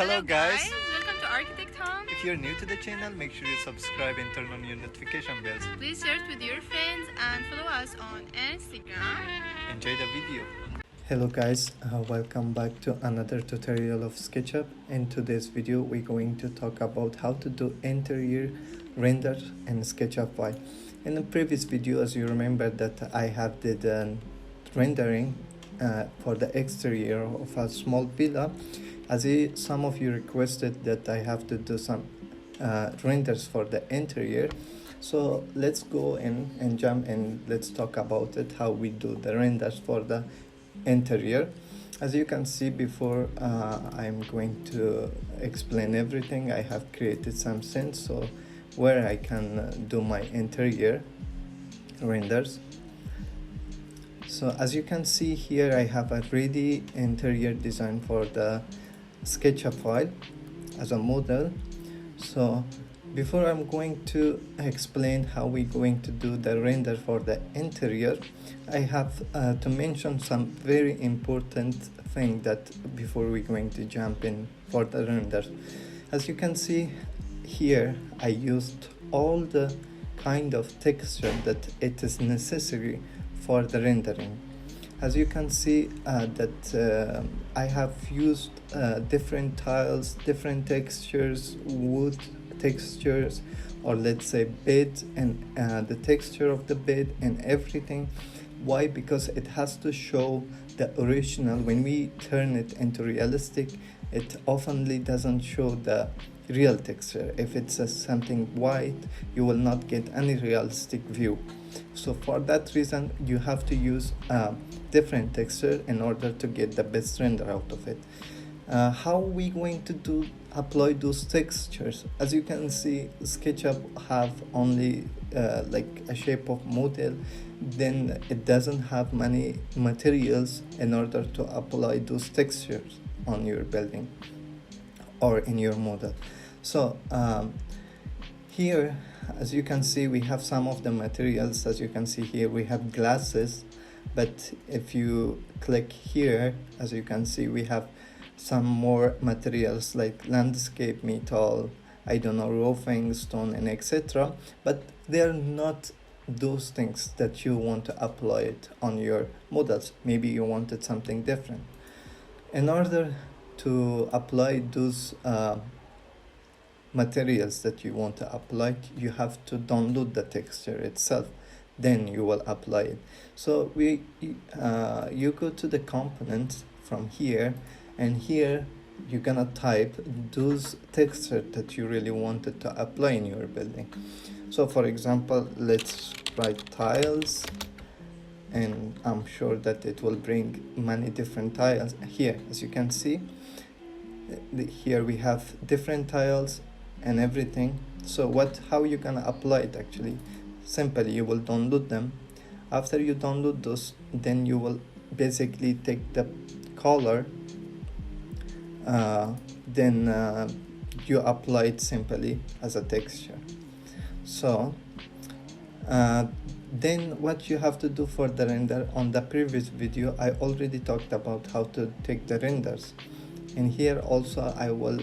Hello guys! Welcome to Architect Home. If you're new to the channel, make sure you subscribe and turn on your notification bells. Please share it with your friends and follow us on Instagram. Enjoy the video. Hello guys, welcome back to another tutorial of SketchUp. In today's video we're going to talk about how to do interior render in SketchUp file. In the previous video, as you remember, that I have did rendering for the exterior of a small villa. Some of you requested that I have to do some renders for the interior. So let's go in and jump in. Let's talk about it, how we do the renders for the interior. As you can see, before I'm going to explain everything, I have created some scenes so where I can do my interior renders. So as you can see here, I have a ready interior design for the SketchUp file as a model. So before I'm going to explain how we're going to do the render for the interior, I have to mention some very important thing that before we're going to jump in for the render. As you can see here, I used all the kind of texture that it is necessary for the rendering. As you can see that I have used different tiles, different textures, wood textures, or let's say bed, and the texture of the bed and everything. Why? Because it has to show the original. When we turn it into realistic, it oftenly doesn't show the real texture. If it's something white, you will not get any realistic view. So for that reason, you have to use different texture in order to get the best render out of it. How are we going to apply those textures? As you can see, SketchUp have only like a shape of model, then it doesn't have many materials in order to apply those textures on your building or in your model. So here, as you can see, we have some of the materials. As you can see here, we have glasses, but if you click here, as you can see, we have some more materials like landscape, metal, I don't know, roofing, stone, and etc. But they're not those things that you want to apply it on your models. Maybe you wanted something different. In order to apply those materials that you want to apply, you have to download the texture itself, then you will apply it. So you go to the components from here, and here you're gonna type those texture that you really wanted to apply in your building. So for example, let's write tiles, and I'm sure that it will bring many different tiles. Here, as you can see, here we have different tiles and everything. So how you gonna apply it? Actually, simply you will download them. After you download those, then you will basically take the color, then you apply it simply as a texture. So then what you have to do for the render, on the previous video I already talked about how to take the renders, and here also I will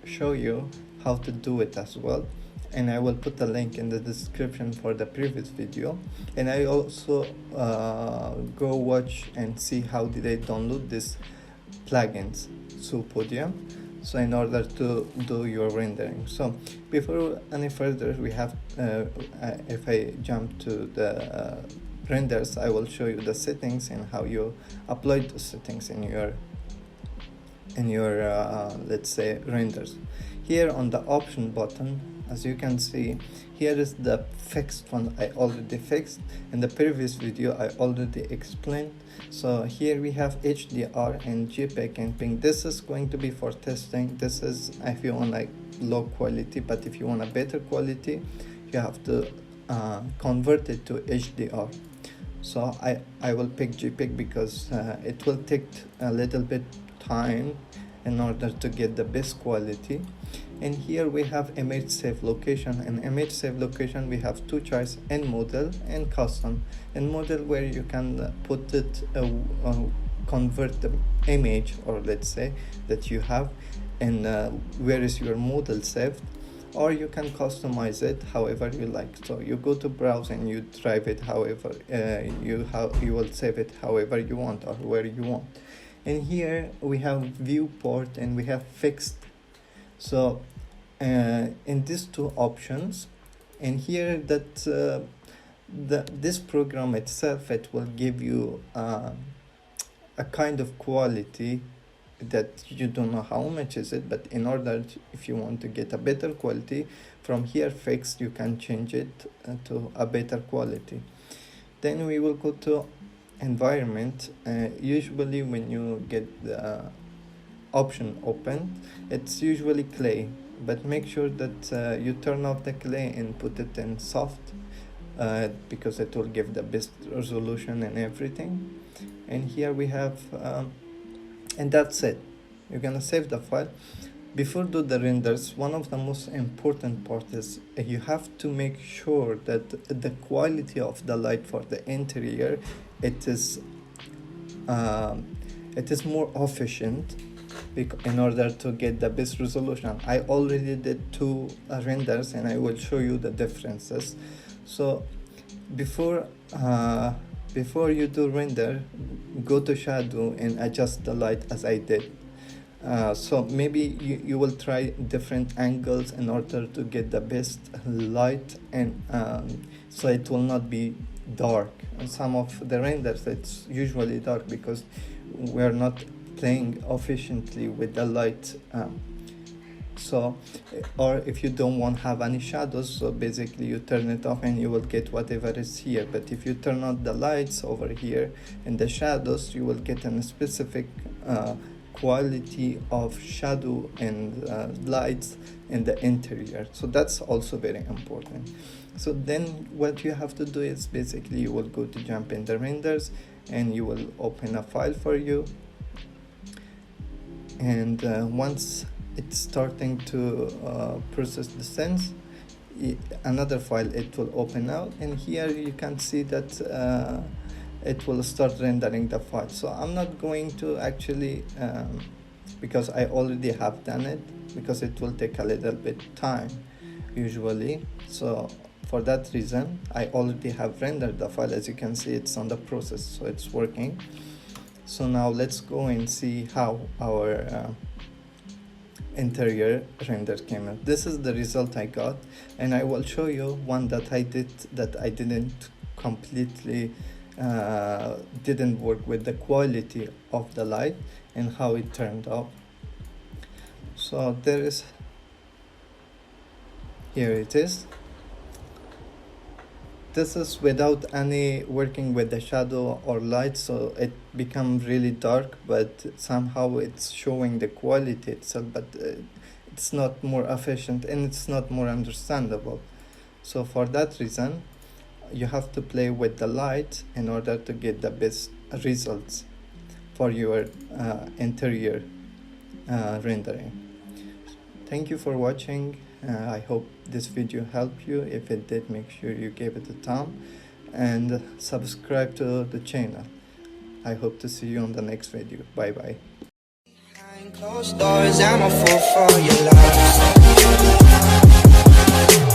show you how to do it as well, and I will put the link in the description for the previous video. And I also go watch and see how did I download these plugins to Podium, so in order to do your rendering. So before any further, we have if I jump to the renders, I will show you the settings and how you apply the settings in your let's say renders. Here on the option button, as you can see, here is the fixed one I already fixed. In the previous video I already explained. So here we have HDR and JPEG and PNG. This is going to be for testing. This is if you want like low quality, but if you want a better quality, you have to convert it to HDR. So I will pick JPEG because it will take a little bit time in order to get the best quality. And here we have image save location. In image save location we have two choices: in model and custom. In model, where you can put it convert the image, or let's say that you have, and where is your model saved, or you can customize it however you like. So you go to browse and you drive it however you will save it however you want or where you want. And here we have viewport and we have fixed. So in these two options, and here that this program itself, it will give you a kind of quality that you don't know how much is it, but in order to, if you want to get a better quality, from here fixed you can change it to a better quality. Then we will go to environment. Usually when you get the option open, it's usually clay, but make sure that you turn off the clay and put it in soft, because it will give the best resolution and everything. And here we have and that's it. You're gonna save the file. Before do the renders, one of the most important part is you have to make sure that the quality of the light for the interior, it is more efficient in order to get the best resolution. I already did two renders and I will show you the differences. So before you do render, go to shadow and adjust the light as I did. So maybe you will try different angles in order to get the best light, and so it will not be dark. And some of the renders, it's usually dark because we're not playing efficiently with the light. So, or if you don't want to have any shadows, so basically you turn it off and you will get whatever is here. But if you turn on the lights over here and the shadows, you will get a specific quality of shadow and lights in the interior. So that's also very important. So then what you have to do is basically you will go to jump in the renders and you will open a file for you. And once it's starting to process the scenes, another file it will open out, and here you can see that it will start rendering the file. So I'm not going to actually because I already have done it, because it will take a little bit time usually. So for that reason I already have rendered the file. As you can see, it's on the process, so it's working. So now let's go and see how our interior render came out. This is the result I got, and I will show you one that I did that I didn't completely didn't work with the quality of the light and how it turned out. So here it is. This is without any working with the shadow or light, so it becomes really dark, but somehow it's showing the quality itself, but it's not more efficient and it's not more understandable. So for that reason, you have to play with the light in order to get the best results for your interior rendering. Thank you for watching. I hope this video helped you. If it did, make sure you give it a thumb and subscribe to the channel. I hope to see you on the next video. Bye bye. Behind closed doors, I'm a fool for your love.